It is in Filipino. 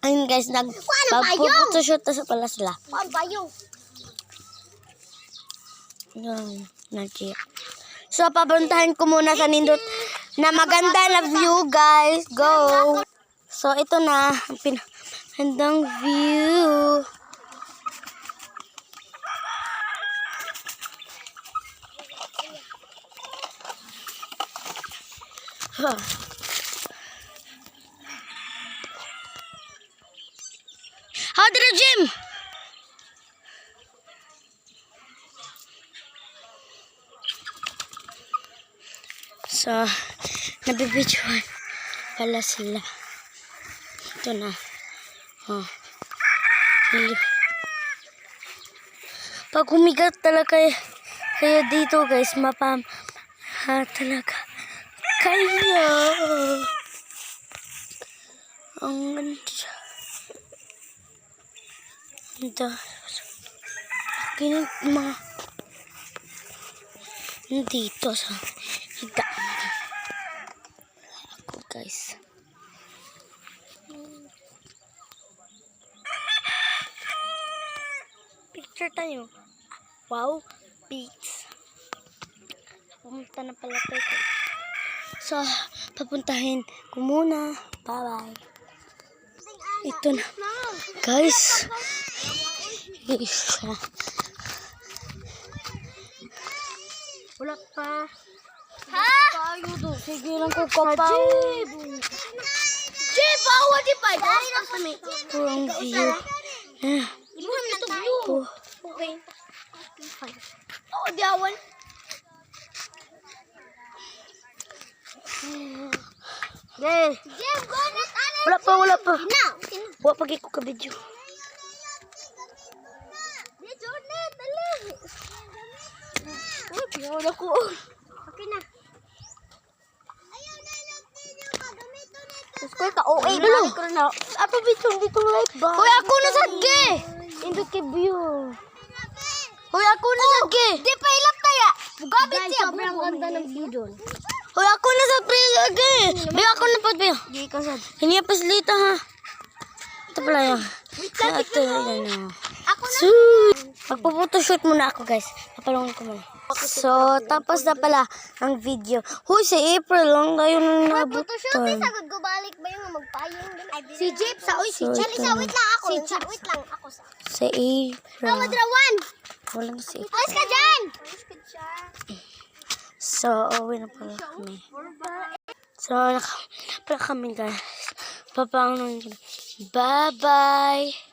Ayun guys, nagpaputoshoot na sa pala sila. Yan, nag-check. So, papuntahin ko muna sa nindot na maganda na view, guys. Go! So, ito na ang pinagandang view. Huh. How did the gym? So, nabibidyoan pala sila. Ito na. Oh. Pag humigat talaga kayo dito guys, talaga kayo. Ang ganda. Ganda. Kinig mga dito sa higa. Ako guys. Picture tayo. Wow, beats. Pumunta na pala tayo. So, papuntahin ko muna. Bye-bye. Ito na. Guys. Isa. Wala pa. Ha? Tayo do. Sige lang ko kapaw. Jib, awa di pa. Kurang view. Ibuhan na tayo. Okay. Oo, di awan. Yeah. Jib, gonit. Wala pa. Na. Wala pagi ko ka video. Di, Jordan, dali. Uy, pinawala ko. Okay na. Ayaw na lang video magamito nito. Tapos ko ka, okay na. Ato video, dito like ba? Hoy, ako na sagge. Indot kay view. Hoy, ako na sagge. Di pa ilap tayo. Gamit Guys, siya. sobrang ganda ng view doon. Hoy, ako na sa pre-sagge. Bayo, ako na pa, bayo. Di ka sad. Hindi pa slita ha. Ito pala yan. Ito yan. Ako na. Magpo-photoshoot muna ako guys. Papalungan ko muna. So, tapos na pala ang video. Huy, si April lang tayo nang Photoshoot, nabutan. sagod ko balik ba yung magpayong? Si Jeep sa si So, Charlie ito sa na. wait lang ako. Wait lang ako sa. Si April. Rawan. Walang si April. Alis ka dyan. So, uwi na pala kami. So, nakapala kami guys. Papangunan ko na. Bye-bye.